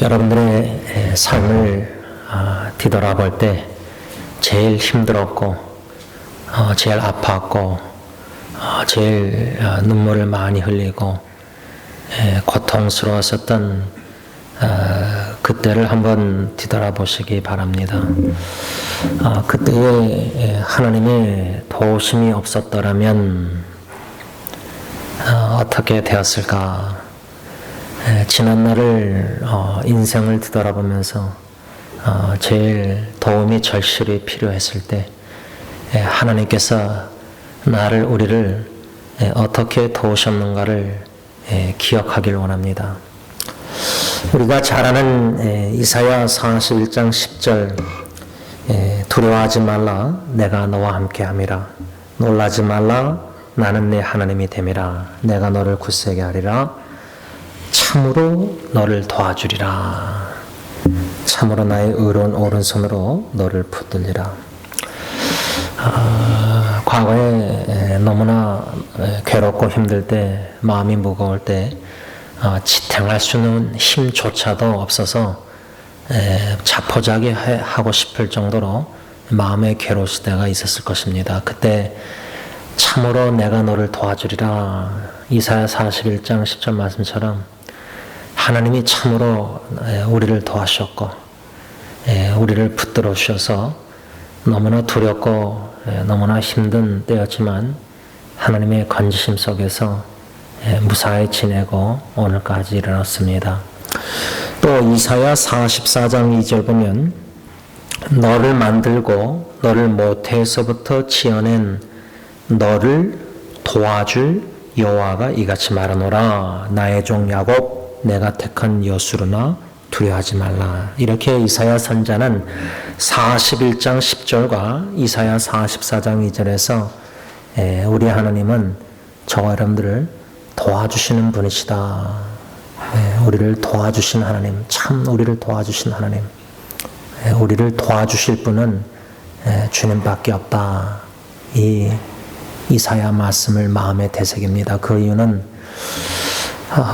여러분들의 삶을 뒤돌아볼 때 제일 힘들었고 제일 아팠고 제일 눈물을 많이 흘리고 고통스러웠었던 그때를 한번 뒤돌아보시기 바랍니다. 그때에 하나님의 도우심이 없었더라면 어떻게 되었을까? 지난날을 인생을 뒤돌아보면서 제일 도움이 절실히 필요했을 때 하나님께서 우리를 어떻게 도우셨는가를 기억하길 원합니다. 우리가 잘 아는 이사야 41장 10절 두려워하지 말라 내가 너와 함께함이라 놀라지 말라 나는 내 하나님이 됨이라 내가 너를 굳세게 하리라 참으로 너를 도와주리라 참으로 나의 의로운 오른손으로 너를 붙들리라. 과거에 너무나 괴롭고 힘들 때 마음이 무거울 때 지탱할 수 있는 힘조차도 없어서 자포자기 하고 싶을 정도로 마음에 괴로웠을 때가 있었을 것입니다. 그때 참으로 내가 너를 도와주리라 이사야 41장 10절 말씀처럼 하나님이 참으로 우리를 도와주셨고 우리를 붙들어 주셔서 너무나 두렵고 너무나 힘든 때였지만 하나님의 건지심 속에서 무사히 지내고 오늘까지 일어났습니다. 또 이사야 44장 2절 보면 너를 만들고 너를 모태에서부터 지어낸 너를 도와줄 여호와가 이같이 말하노라 나의 종 야곱 내가 택한 여수르나 두려워하지 말라. 이렇게 이사야 선자는 41장 10절과 이사야 44장 2절에서 우리 하나님은 저와 여러분들을 도와주시는 분이시다. 우리를 도와주신 하나님, 참 우리를 도와주신 하나님, 우리를 도와주실 분은 주님밖에 없다. 이 이사야 말씀을 마음에 되새깁니다. 그 이유는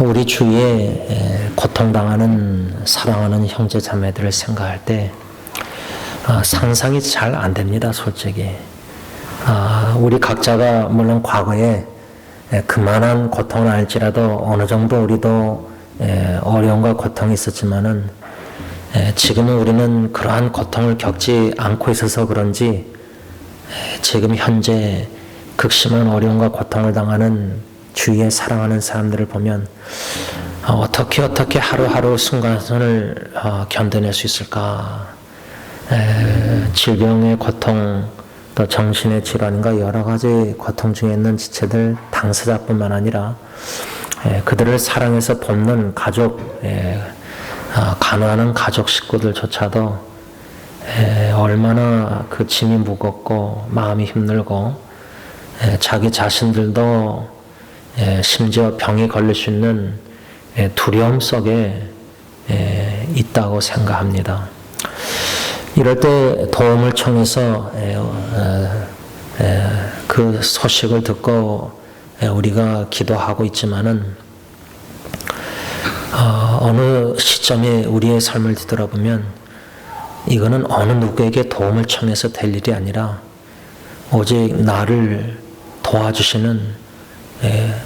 우리 주위에 고통당하는 사랑하는 형제 자매들을 생각할 때 상상이 잘 안 됩니다. 솔직히 우리 각자가 물론 과거에 그만한 고통을 알지라도 어느 정도 우리도 어려움과 고통이 있었지만은 지금은 우리는 그러한 고통을 겪지 않고 있어서 그런지 지금 현재 극심한 어려움과 고통을 당하는 주위에 사랑하는 사람들을 보면 어떻게 하루하루 순간순간을 견뎌낼 수 있을까? 질병의 고통, 또 정신의 질환인가 여러 가지 고통 중에 있는 지체들 당사자뿐만 아니라 그들을 사랑해서 돕는 가족, 간호하는 가족 식구들조차도 얼마나 그 짐이 무겁고 마음이 힘들고 자기 자신들도 심지어 병이 걸릴 수 있는 두려움 속에 있다고 생각합니다. 이럴 때 도움을 청해서 그 소식을 듣고 우리가 기도하고 있지만은 어느 시점에 우리의 삶을 뒤돌아보면 이거는 어느 누구에게 도움을 청해서 될 일이 아니라 오직 나를 도와주시는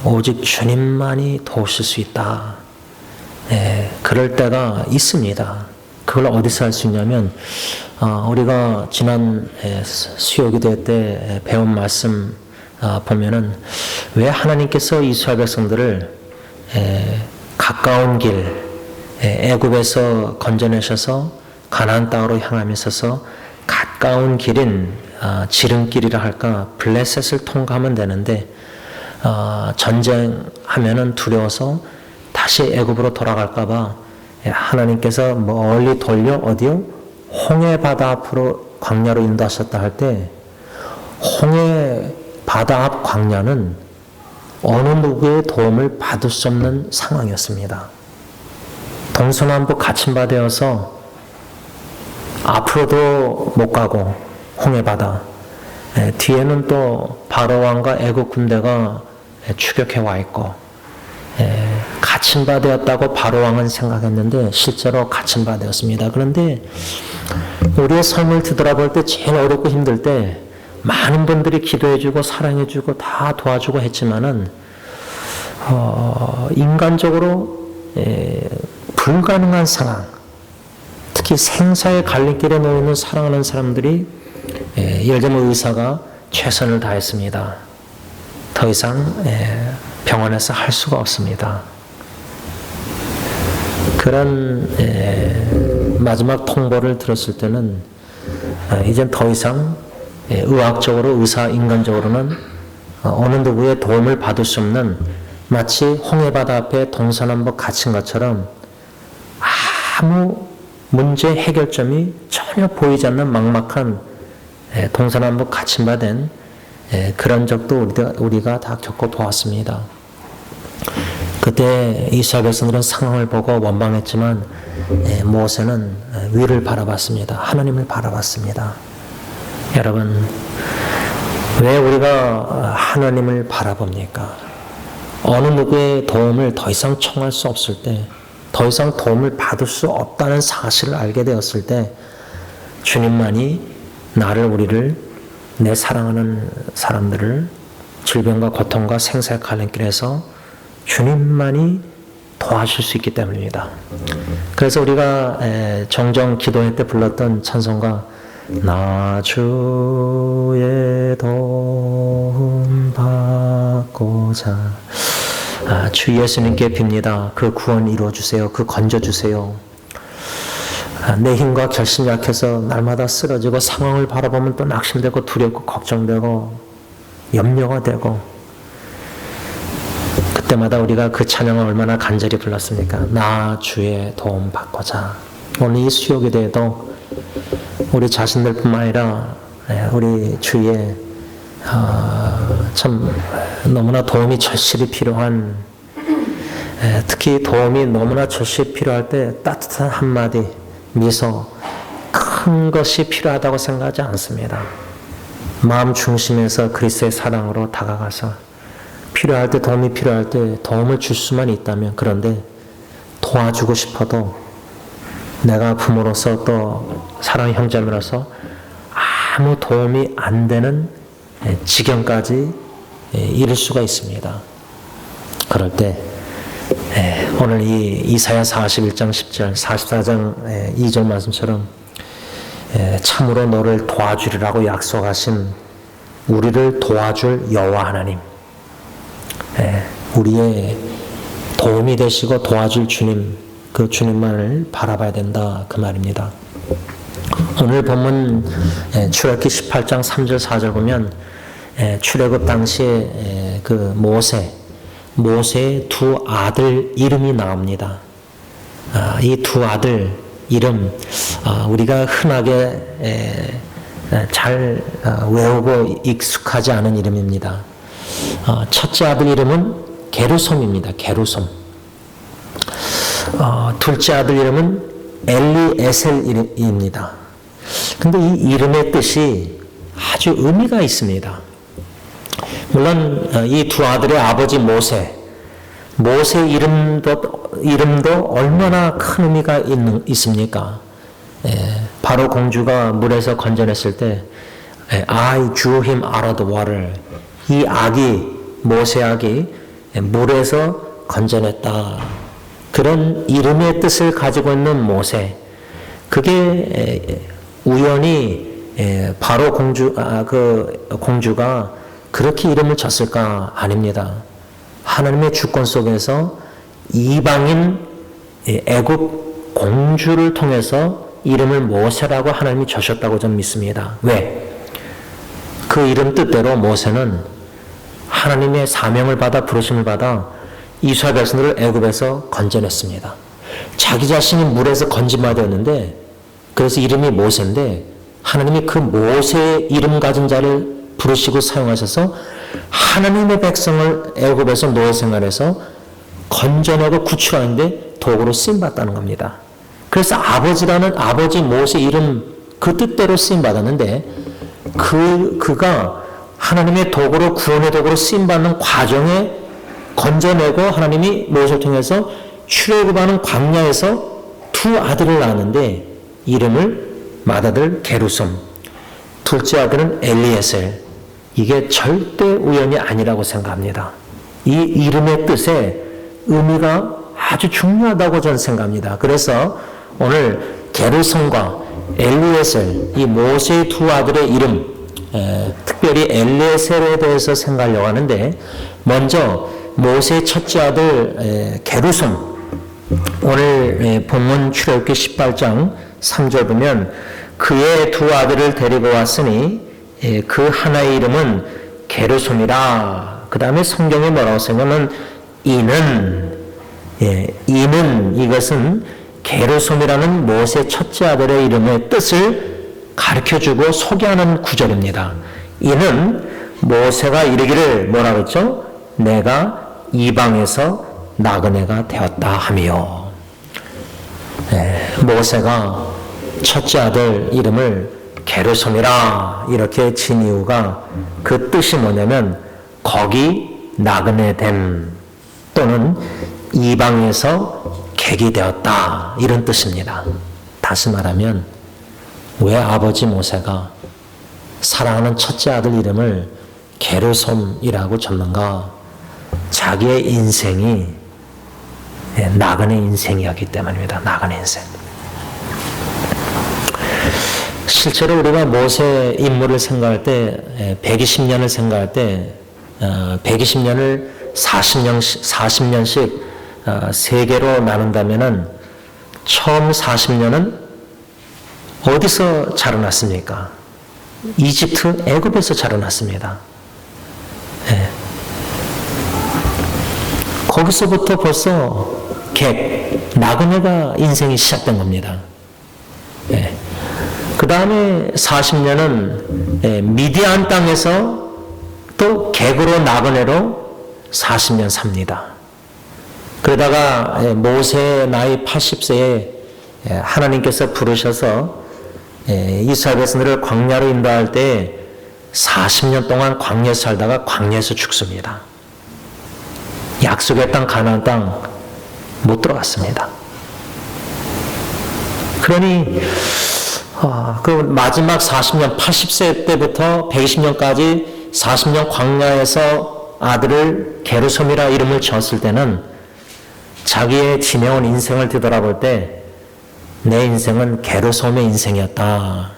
오직 주님만이 도우실 수 있다. 그럴 때가 있습니다. 그걸 어디서 할 수 있냐면 우리가 지난 수요기도 때 배운 말씀 보면은 왜 하나님께서 이스라엘 백성들을 가까운 길 애굽에서 건져내셔서 가나안 땅으로 향함에 있어서 가까운 길인 지름길이라 할까 블레셋을 통과하면 되는데 전쟁하면은 두려워서 다시 애굽으로 돌아갈까봐 하나님께서 멀리 돌려 어디요? 홍해 바다 앞으로 광야로 인도하셨다 할 때 홍해 바다 앞 광야는 어느 누구의 도움을 받을 수 없는 상황이었습니다. 동서남북 갇힌바되어서 앞으로도 못 가고 홍해 바다 뒤에는 또 바로 왕과 애국 군대가 추격해 와 있고 갇힌 바 되었다고 바로왕은 생각했는데 실제로 갇힌 바 되었습니다. 그런데 우리의 삶을 뒤돌아볼 때 제일 어렵고 힘들 때 많은 분들이 기도해주고 사랑해주고 다 도와주고 했지만은 인간적으로 불가능한 상황, 특히 생사의 갈림길에 놓이는 사랑하는 사람들이 예를 들면 의사가 최선을 다했습니다. 더 이상 병원에서 할 수가 없습니다. 그런 마지막 통보를 들었을 때는 이젠 더 이상 의학적으로 의사 인간적으로는 어느 누구의 도움을 받을 수 없는 마치 홍해바다 앞에 동서남북 갇힌 것처럼 아무 문제 해결점이 전혀 보이지 않는 막막한 동서남북 갇힌 바 된 그런 적도 우리가 다 겪고 보았습니다. 그때 이스라엘 백성들은 상황을 보고 원망했지만 모세는 위를 바라봤습니다. 하나님을 바라봤습니다. 여러분, 왜 우리가 하나님을 바라봅니까? 어느 누구의 도움을 더 이상 청할 수 없을 때, 더 이상 도움을 받을 수 없다는 사실을 알게 되었을 때 주님만이 우리를 내 사랑하는 사람들을 질병과 고통과 생사의 갈림길에서 주님만이 도와줄 수 있기 때문입니다. 그래서 우리가 정정 기도회 때 불렀던 찬송가 나 주의 도움 받고자 주 예수님께 빕니다. 그 구원 이루어주세요. 그 건져주세요. 내 힘과 결심이 약해서 날마다 쓰러지고 상황을 바라보면 또 낙심되고 두렵고 걱정되고 염려가 되고 그때마다 우리가 그 찬양을 얼마나 간절히 불렀습니까? 나 주의 도움 받고자. 오늘 이 수요기도에도 우리 자신들뿐만 아니라 우리 주위에 참 너무나 도움이 절실히 필요한 특히 도움이 너무나 절실히 필요할 때 따뜻한 한마디 미소 큰 것이 필요하다고 생각하지 않습니다. 마음 중심에서 그리스도의 사랑으로 다가가서 필요할 때 도움이 필요할 때 도움을 줄 수만 있다면 그런데 도와주고 싶어도 내가 부모로서 또 사랑의 형제로서 아무 도움이 안 되는 지경까지 이를 수가 있습니다. 그럴 때 오늘 이 이사야 41장 10절 44장 2절 말씀처럼 참으로 너를 도와주리라고 약속하신 우리를 도와줄 여호와 하나님, 우리의 도움이 되시고 도와줄 주님, 그 주님만을 바라봐야 된다 그 말입니다. 오늘 본문 출애굽기 18장 3절 4절 보면 출애굽 당시에 그 모세의 두 아들 이름이 나옵니다. 이 두 아들 이름 우리가 흔하게 잘 외우고 익숙하지 않은 이름입니다. 첫째 아들 이름은 게르솜입니다. 게르솜. 둘째 아들 이름은 엘리에셀입니다. 근데 이 이름의 뜻이 아주 의미가 있습니다. 물론 이 두 아들의 아버지 모세 이름도 얼마나 큰 의미가 있습니까? 바로 공주가 물에서 건져냈을 때 I drew him out of the water. 이 모세 아기 물에서 건져냈다. 그런 이름의 뜻을 가지고 있는 모세. 그게 우연히 바로 공주가 그렇게 이름을 졌을까? 아닙니다. 하나님의 주권 속에서 이방인 애굽 공주를 통해서 이름을 모세라고 하나님이 주셨다고 저는 믿습니다. 왜? 그 이름 뜻대로 모세는 하나님의 사명을 받아 부르심을 받아 이스라엘 백성들을 애굽에서 건져냈습니다. 자기 자신이 물에서 건짐받았는데 그래서 이름이 모세인데 하나님이 그 모세의 이름 가진 자를 부르시고 사용하셔서 하나님의 백성을 애굽에서 노예 생활에서 건져내고 구출하는데 도구로 쓰임받았다는 겁니다. 그래서 아버지 모세 이름 그 뜻대로 쓰임받았는데 그가 하나님의 도구로 구원의 도구로 쓰임받는 과정에 건져내고 하나님이 모세를 통해서 출애굽하는 광야에서 두 아들을 낳았는데 이름을 맏아들 게르솜, 둘째 아들은 엘리에셀. 이게 절대 우연이 아니라고 생각합니다. 이 이름의 뜻에 의미가 아주 중요하다고 저는 생각합니다. 그래서 오늘 게르솜과 엘리에셀, 이 모세의 두 아들의 이름, 특별히 엘리에셀에 대해서 생각하려고 하는데, 먼저 모세의 첫째 아들 게르솜, 오늘 본문 출애굽기 18장 3절 보면 그의 두 아들을 데리고 왔으니 그 하나의 이름은 게르솜이라. 그 다음에 성경에 뭐라고 쓰냐면 이는 이것은 게르솜이라는 모세 첫째 아들의 이름의 뜻을 가르쳐주고 소개하는 구절입니다. 이는 모세가 이르기를 뭐라고 했죠? 내가 이방에서 나그네가 되었다 하며, 모세가 첫째 아들 이름을 게르솜이라 이렇게 진 이유가 그 뜻이 뭐냐면 거기 나그네됨 또는 이방에서 객이 되었다 이런 뜻입니다. 다시 말하면 왜 아버지 모세가 사랑하는 첫째 아들 이름을 게르솜이라고 줬는가? 자기의 인생이 나그네 인생이었기 때문입니다. 나그네 인생. 실제로 우리가 모세 인물을 생각할 때 120년을 생각할 때 120년을 40년씩 세 개로 나눈다면은 처음 40년은 어디서 자라났습니까? 이집트, 애굽에서 자라났습니다. 거기서부터 벌써 나그네가 인생이 시작된 겁니다. 그 다음에 40년은 미디안 땅에서 또 객으로 나그네로 40년 삽니다. 그러다가 모세 나이 80세에 하나님께서 부르셔서 이스라엘 백성들을 광야로 인도할 때 40년 동안 광야에 살다가 광야에서 죽습니다. 약속의 땅 가나안 땅 못 들어갔습니다. 그러니 그 마지막 40년 80세 때부터 120년까지 40년 광야에서 아들을 게르솜이라 이름을 지었을 때는 자기의 지내온 인생을 뒤돌아볼 때 내 인생은 게르솜의 인생이었다.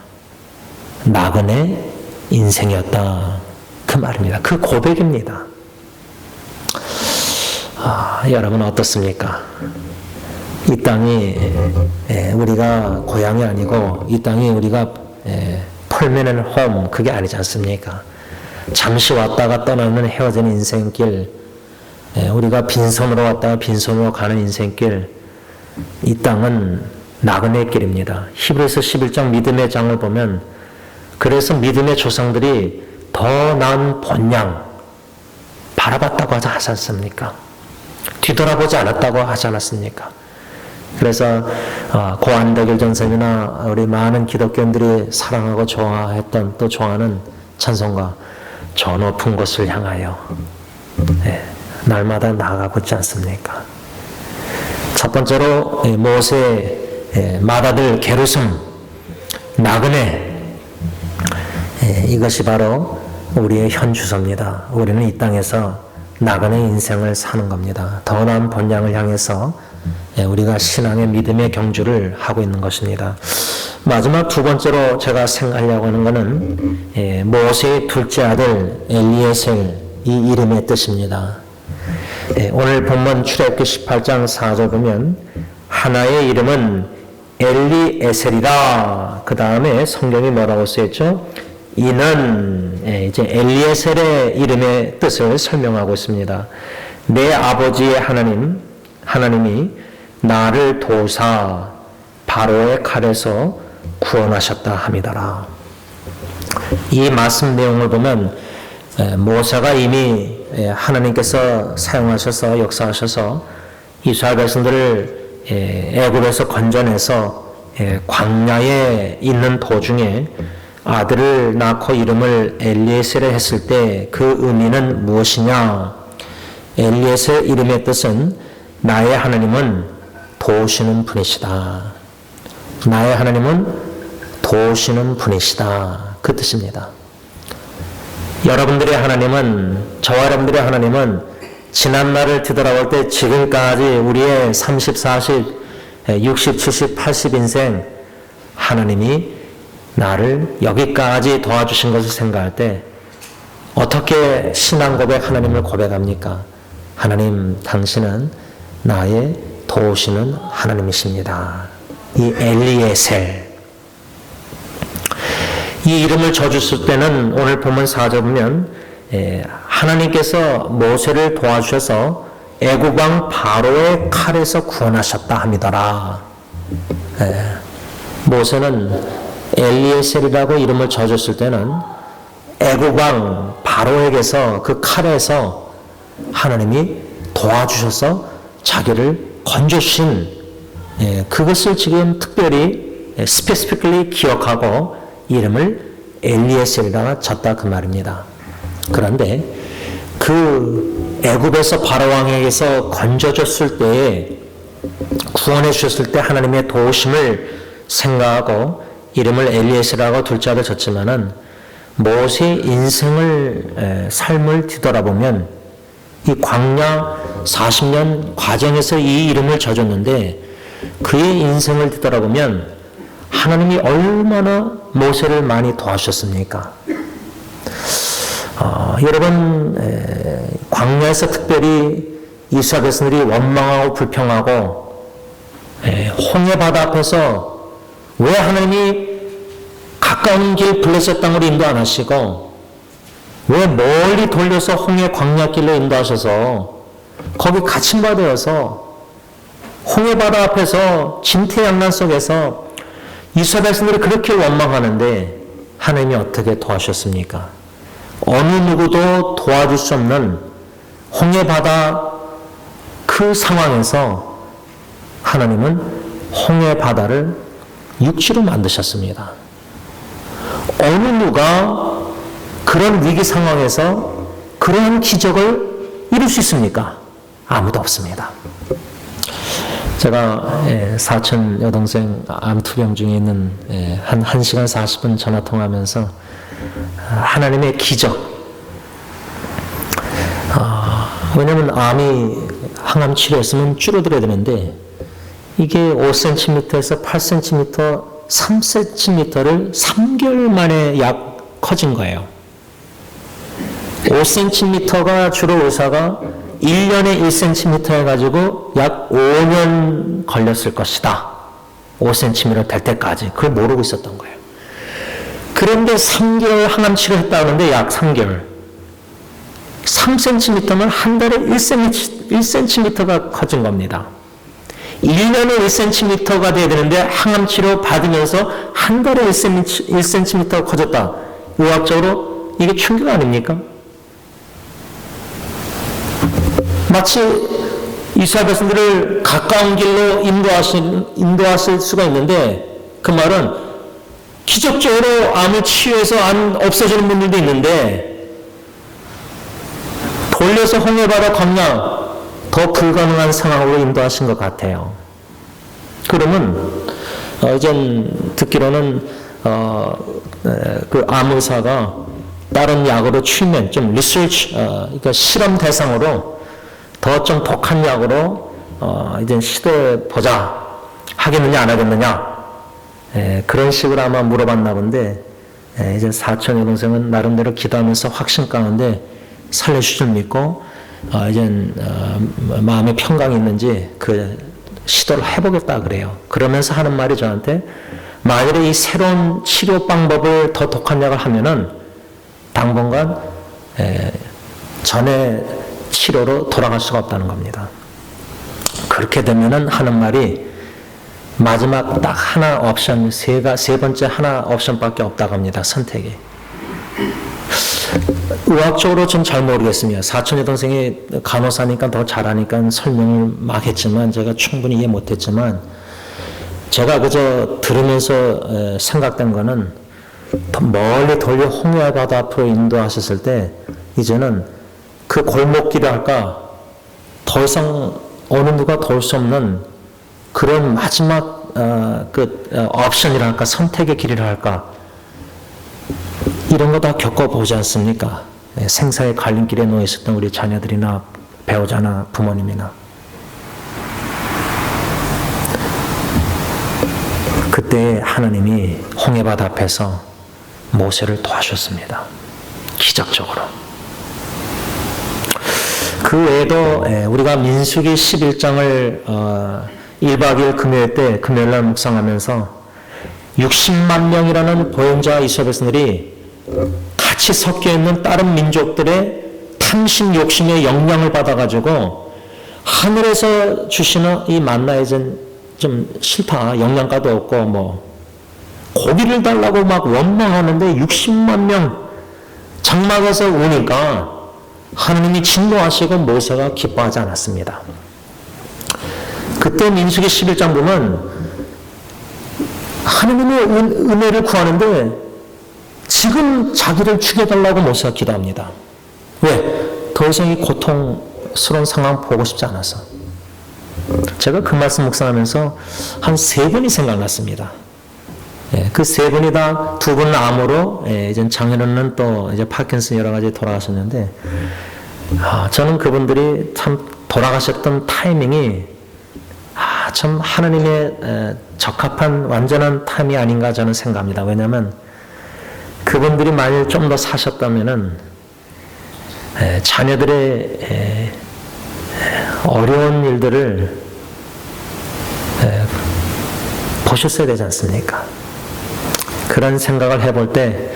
나그네 인생이었다. 그 말입니다. 그 고백입니다. 여러분 어떻습니까? 이 땅이 우리가 고향이 아니고 이 땅이 우리가 permanent home 그게 아니지 않습니까? 잠시 왔다가 떠나는 헤어지는 인생길, 우리가 빈손으로 왔다가 빈손으로 가는 인생길, 이 땅은 나그네의 길입니다. 히브리서 11장 믿음의 장을 보면 그래서 믿음의 조상들이 더 나은 본향 바라봤다고 하지 않습니까? 뒤돌아보지 않았다고 하지 않았습니까? 그래서 고안대길 전선이나 우리 많은 기독교인들이 사랑하고 좋아했던 또 좋아하는 찬송가 저 높은 곳을 향하여 날마다 나아가고 있지 않습니까? 첫 번째로 모세 맏아들 게르솜 나그네, 이것이 바로 우리의 현 주소입니다. 우리는 이 땅에서 나그네 인생을 사는 겁니다. 더 나은 본향을 향해서 우리가 신앙의 믿음의 경주를 하고 있는 것입니다. 마지막 두 번째로 제가 생각하려고 하는 것은 모세의 둘째 아들 엘리에셀 이 이름의 뜻입니다. 오늘 본문 출애굽기 18장 4절 보면 하나의 이름은 엘리에셀이라. 그 다음에 성경이 뭐라고 쓰였죠? 이는 이제 엘리에셀의 이름의 뜻을 설명하고 있습니다. 내 아버지의 하나님이 나를 도우사 바로의 칼에서 구원하셨다 함이더라. 이 말씀 내용을 보면 모세가 이미 하나님께서 사용하셔서 역사하셔서 이스라엘 백성들을 애굽에서 건져내서 광야에 있는 도중에 아들을 낳고 이름을 엘리에셀을 했을 때 그 의미는 무엇이냐? 엘리에셀 이름의 뜻은 나의 하나님은 도우시는 분이시다. 나의 하나님은 도우시는 분이시다. 그 뜻입니다. 여러분들의 하나님은, 저와 여러분들의 하나님은 지난날을 뒤돌아볼 때 지금까지 우리의 30, 40, 60, 70, 80 인생 하나님이 나를 여기까지 도와주신 것을 생각할 때 어떻게 신앙 고백 하나님을 고백합니까? 하나님, 당신은 나의 도우시는 하나님이십니다. 이 엘리에셀, 이 이름을 져줬을 때는 오늘 본문 4절 보면 하나님께서 모세를 도와주셔서 애굽 왕 바로의 칼에서 구원하셨다 함이더라. 모세는 엘리에셀이라고 이름을 져줬을 때는 애굽 왕 바로에게서 그 칼에서 하나님이 도와주셔서 자기를 건져주신 그것을 지금 특별히 스페시피컬리 기억하고 이름을 엘리에셀이라 졌다 그 말입니다. 그런데 그 애굽에서 바로 왕에게서 건져줬을 때에 구원해 주셨을 때 하나님의 도우심을 생각하고 이름을 엘리에셀이라고 둘째로 졌지만은 모세의 인생을 삶을 뒤돌아보면 이 광야 40년 과정에서 이 이름을 져줬는데 그의 인생을 뒤돌아보면 하나님이 얼마나 모세를 많이 도와주셨습니까? 여러분, 광야에서 특별히 이스라엘 백성들이 원망하고 불평하고 홍해 바다 앞에서 왜 하나님이 가까운 길 블레셋 땅으로 인도 안 하시고 왜 멀리 돌려서 홍해 광야길로 인도하셔서 거기 갇힌 바 되어서 홍해 바다 앞에서 진퇴양난 속에서 이스라엘 백성들이 그렇게 원망하는데 하나님이 어떻게 도와주셨습니까? 어느 누구도 도와줄 수 없는 홍해 바다 그 상황에서 하나님은 홍해 바다를 육지로 만드셨습니다. 어느 누가 그런 위기 상황에서 그런 기적을 이룰 수 있습니까? 아무도 없습니다. 제가 사촌 여동생 암투병 중에 있는 한 1시간 40분 전화 통화하면서 하나님의 기적, 왜냐하면 암이 항암 치료했으면 줄어들어야 되는데 이게 5cm에서 8cm, 3cm를 3개월 만에 약 커진 거예요. 5cm가 주로 의사가 1년에 1cm 해가지고 약 5년 걸렸을 것이다. 5cm 될 때까지. 그걸 모르고 있었던 거예요. 그런데 3개월 항암 치료했다는데 약 3개월. 3cm면 한 달에 1cm가 커진 겁니다. 1년에 1cm가 돼야 되는데 항암 치료 받으면서 한 달에 1cm가 커졌다. 의학적으로 이게 충격 아닙니까? 마치 이스라엘 백성들을 가까운 길로 인도하실 수가 있는데 그 말은 기적적으로 암을 치유해서 암 없어지는 분들도 있는데 돌려서 홍해바다 광야 더 불가능한 상황으로 인도하신 것 같아요. 그러면 이젠 듣기로는 그 암 의사가 다른 약으로 추면 좀 리서치, 그러니까 실험 대상으로 더 좀 독한 약으로 이제 시도해 보자 하겠느냐 안 하겠느냐 그런 식으로 아마 물어봤나 본데 이제 사촌 여동생은 나름대로 기도하면서 확신 가운데 살려줄 줄 믿고 이제 마음에 평강이 있는지 그 시도를 해보겠다 그래요. 그러면서 하는 말이 저한테 만일에 이 새로운 치료 방법을 더 독한 약을 하면은 당분간 전에 치료로 돌아갈 수가 없다는 겁니다. 그렇게 되면은 하는 말이 마지막 딱 하나 옵션, 세 번째 하나 옵션밖에 없다고 합니다. 선택이. 의학적으로 좀 잘 모르겠습니다. 사촌 여동생이 간호사니까 더 잘하니까 설명을 막 했지만 제가 충분히 이해 못했지만 제가 그저 들으면서 생각된 거는 더 멀리 돌려 홍해 바다 앞으로 인도하셨을 때 이제는 그 골목길을 할까 더 이상 어느 누가 도울 수 없는 그런 마지막 옵션이랄까, 선택의 길이라 할까, 이런 거 다 겪어보지 않습니까? 생사의 갈림길에 놓여 있었던 우리 자녀들이나 배우자나 부모님이나. 그때 하나님이 홍해바다 앞에서 모세를 도와주셨습니다. 기적적으로. 그 외에도 우리가 민수기 11장을 1박 2일 금요일날 묵상하면서 60만 명이라는 보행자 이스라엘 백성들이 같이 섞여 있는 다른 민족들의 탐심, 욕심의 영향을 받아가지고 하늘에서 주시는 이 만나에 좀 싫다, 영양가도 없고 고기를 달라고 막 원망하는데 60만 명 장막에서 오니까 하나님이 진노하시고 모세가 기뻐하지 않았습니다. 그때 민수기 11장 보면 하나님의 은혜를 구하는데 지금 자기를 죽여달라고 모세가 기도합니다. 왜? 더 이상 이 고통스러운 상황 보고 싶지 않아서. 제가 그 말씀 묵상하면서 한 3분이 생각났습니다. 그 3분이 다, 2분은 암으로, 이제 장인어른은 또 이제 파킨슨 여러 가지 돌아가셨는데, 저는 그분들이 참 돌아가셨던 타이밍이 참 하나님의 적합한 완전한 타임이 아닌가 저는 생각합니다. 왜냐하면 그분들이 만일 좀 더 사셨다면은 자녀들의 어려운 일들을 보셨어야 되지 않습니까? 그런 생각을 해볼 때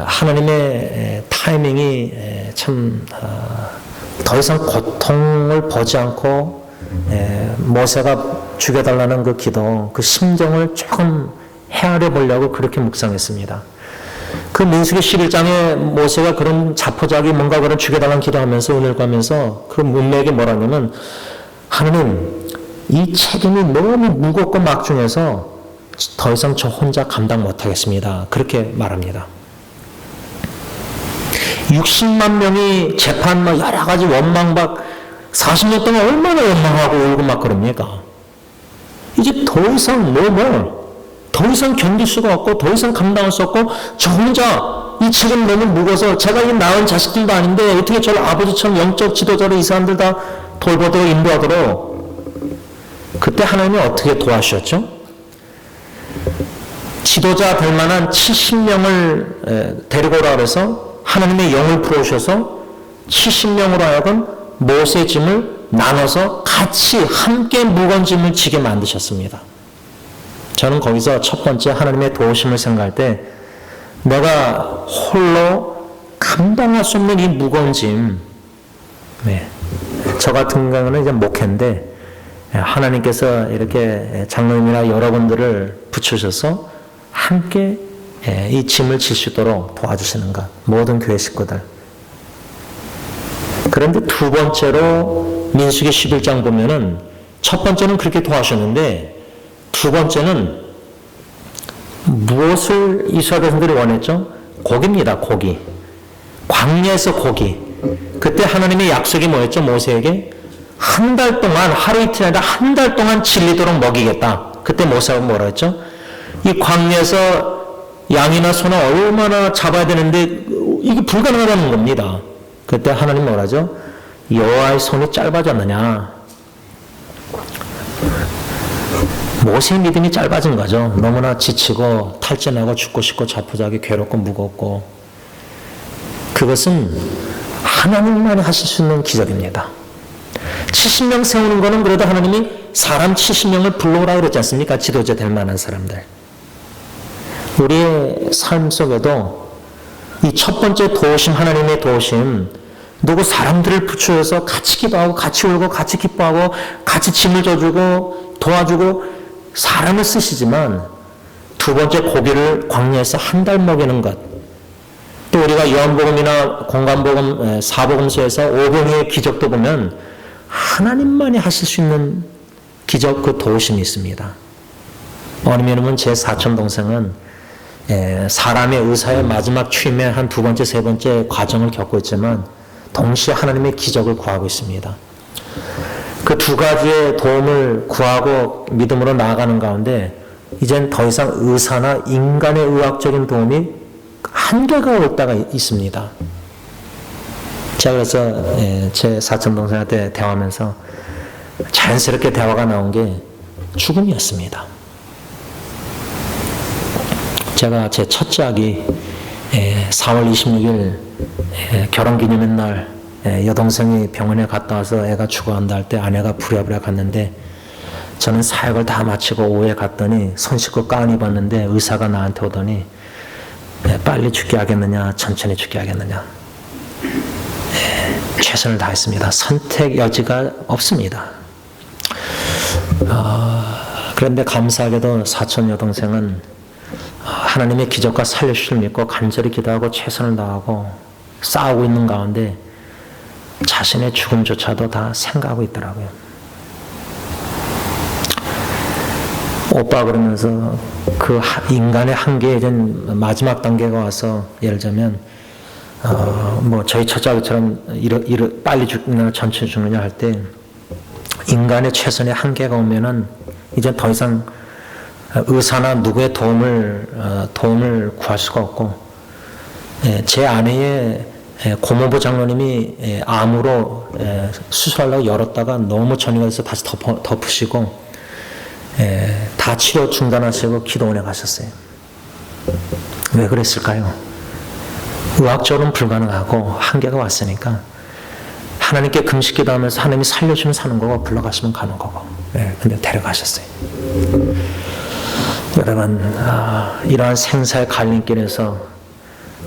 하나님의 타이밍이 참 더 이상 고통을 보지 않고 모세가 죽여달라는 그 기도, 그 심정을 조금 헤아려 보려고 그렇게 묵상했습니다. 그 민수기 11장에 모세가 그런 자포자기 뭔가 그런 죽여달라는 기도하면서 은혜를 구하면서 그 문맥이 뭐라냐면, 하나님, 이 책임이 너무 무겁고 막중해서 더 이상 저 혼자 감당 못하겠습니다. 그렇게 말합니다. 60만 명이 재판 여러 가지 원망받 40년 동안 얼마나 원망하고 울고 막 그럽니까? 이제 더 이상 더 이상 견딜 수가 없고 더 이상 감당할 수 없고 저 혼자 이 책임 너무 무거워서 제가 이 낳은 자식들도 아닌데 어떻게 저를 아버지처럼 영적 지도자로 이 사람들 다 돌보도록 인도하도록. 그때 하나님이 어떻게 도와주셨죠? 지도자 될 만한 70명을 데리고 오라 그래서 하나님의 영을 부어주셔서 70명으로 하여금 모세의 짐을 나눠서 같이 함께 무거운 짐을 지게 만드셨습니다. 저는 거기서 첫 번째 하나님의 도우심을 생각할 때 내가 홀로 감당할 수 없는 이 무거운 짐, 저 같은 경우는 이제 목회인데 하나님께서 이렇게 장로님이나 여러분들을 붙여셔서 함께 이 짐을 질 수 있도록 도와주시는 것, 모든 교회 식구들. 그런데 두 번째로 민수기 11장 보면은 첫 번째는 그렇게 도와주셨는데 두 번째는 무엇을 이스라엘 백성들이 원했죠? 고기입니다. 고기. 광야에서 고기. 그때 하나님의 약속이 뭐였죠? 모세에게 한 달 동안, 하루 이틀 아니라 한 달 동안 질리도록 먹이겠다. 그때 모세가 뭐라 했죠? 이 광야에서 양이나 소나 얼마나 잡아야 되는데 이게 불가능하다는 겁니다. 그때 하나님 뭐라 하죠? 여호와의 손이 짧아졌느냐? 모세의 믿음이 짧아진 거죠. 너무나 지치고 탈진하고 죽고 싶고 자포자기 괴롭고 무겁고. 그것은 하나님만이 하실 수 있는 기적입니다. 70명 세우는 거는 그래도 하나님이 사람 70명을 불러오라 그랬지 않습니까? 지도자 될 만한 사람들. 우리의 삶 속에도 이 첫 번째 도우심, 하나님의 도우심, 누구 사람들을 붙여서 같이 기도하고 같이 울고 같이 기뻐하고 같이 짐을 져주고 도와주고 사람을 쓰시지만 두 번째 고기를 광야에서 한 달 먹이는 것, 또 우리가 요한복음이나 공간복음 사복음서에서 오병이의 기적도 보면 하나님만이 하실 수 있는 기적, 그 도우심이 있습니다. 어머니면 제 사촌 동생은 사람의 의사의 마지막 취임에 한 두 번째, 세 번째 과정을 겪고 있지만 동시에 하나님의 기적을 구하고 있습니다. 그 두 가지의 도움을 구하고 믿음으로 나아가는 가운데 이젠 더 이상 의사나 인간의 의학적인 도움이 한계가 올 때가 있습니다. 제가 그래서 제 사촌동생한테 대화하면서 자연스럽게 대화가 나온 게 죽음이었습니다. 제가 제 첫째 아기 4월 26일 결혼기념일 날 여동생이 병원에 갔다 와서 애가 죽어간다 할 때 아내가 부랴부랴 갔는데 저는 사역을 다 마치고 오후에 갔더니 손 씻고 가운 입었는데 의사가 나한테 오더니 빨리 죽게 하겠느냐 천천히 죽게 하겠느냐, 최선을 다했습니다. 선택 여지가 없습니다. 그런데 감사하게도 사촌 여동생은 하나님의 기적과 살려주실 믿고 간절히 기도하고 최선을 다하고 싸우고 있는 가운데 자신의 죽음조차도 다 생각하고 있더라고요. 오빠 그러면서 그 인간의 한계에 이제 마지막 단계가 와서 예를 들자면 뭐 저희 첫째처럼 빨리 죽느냐 천천히 죽느냐 할 때 인간의 최선의 한계가 오면은 이제 더 이상 의사나 누구의 도움을 구할 수가 없고, 제 아내의 고모부 장로님이 암으로 수술하려고 열었다가 너무 전이가 돼서 다시 덮으시고 다 치료 중단하시고 기도원에 가셨어요. 왜 그랬을까요? 의학적으로는 불가능하고 한계가 왔으니까 하나님께 금식 기도하면서 하나님이 살려주면 사는 거고 불러가시면 가는 거고, 근데 데려가셨어요. 여러분, 이러한 생사의 갈림길에서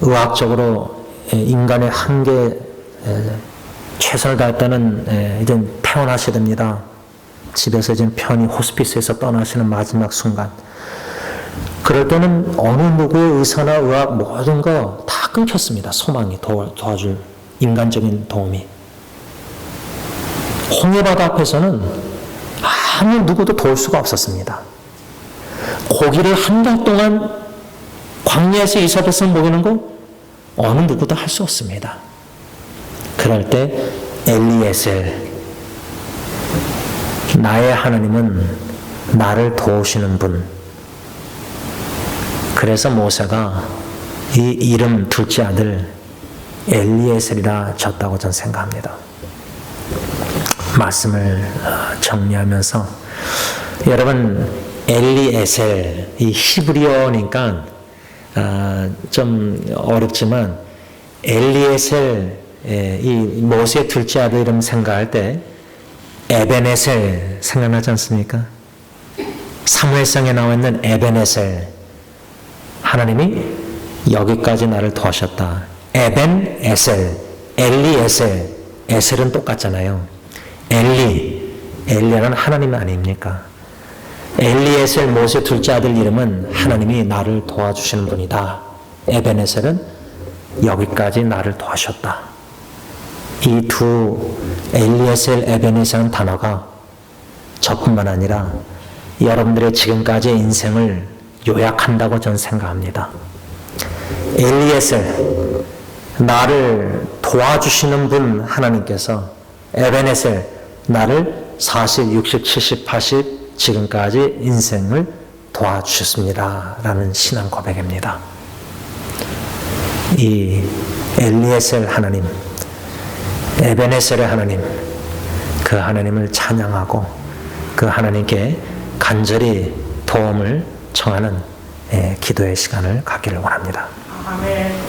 의학적으로 인간의 한계에 최선을 다했다는 이제 퇴원하셔야 됩니다. 집에서 이제 편히 호스피스에서 떠나시는 마지막 순간, 그럴 때는 어느 누구의 의사나 의학 모든 거 다 끊겼습니다. 소망이 도와줄 인간적인 도움이. 홍해바다 앞에서는 아무 누구도 도울 수가 없었습니다. 고기를 한 달 동안 광야에서 이삭에서 먹이는 거 어느 누구도 할 수 없습니다. 그럴 때 엘리에셀, 나의 하나님은 나를 도우시는 분. 그래서 모세가 이 이름 둘째 아들 엘리에셀이라 졌다고 저는 생각합니다. 말씀을 정리하면서 여러분, 엘리에셀, 이 히브리어니까 좀 어렵지만 엘리에셀, 이 모세의 둘째 아들 이름 생각할 때 에벤에셀 생각나지 않습니까? 사무엘상에 나와 있는 에벤에셀, 하나님이 여기까지 나를 도와셨다. 에벤에셀, 엘리에셀, 에셀은 똑같잖아요. 엘리야는 하나님 아닙니까? 엘리에셀, 모세 둘째 아들 이름은 하나님이 나를 도와주시는 분이다. 에벤에셀은 여기까지 나를 도와셨다. 이 두 엘리에셀, 에벤에셀은 단어가 저뿐만 아니라 여러분들의 지금까지의 인생을 요약한다고 저는 생각합니다. 엘리에셀, 나를 도와주시는 분 하나님께서, 에벤에셀, 나를 40, 60, 70, 80 지금까지 인생을 도와주셨습니다. 라는 신앙 고백입니다. 이 엘리에셀 하나님, 에벤에셀의 하나님, 그 하나님을 찬양하고 그 하나님께 간절히 도움을 청하는 기도의 시간을 갖기를 원합니다. 아멘.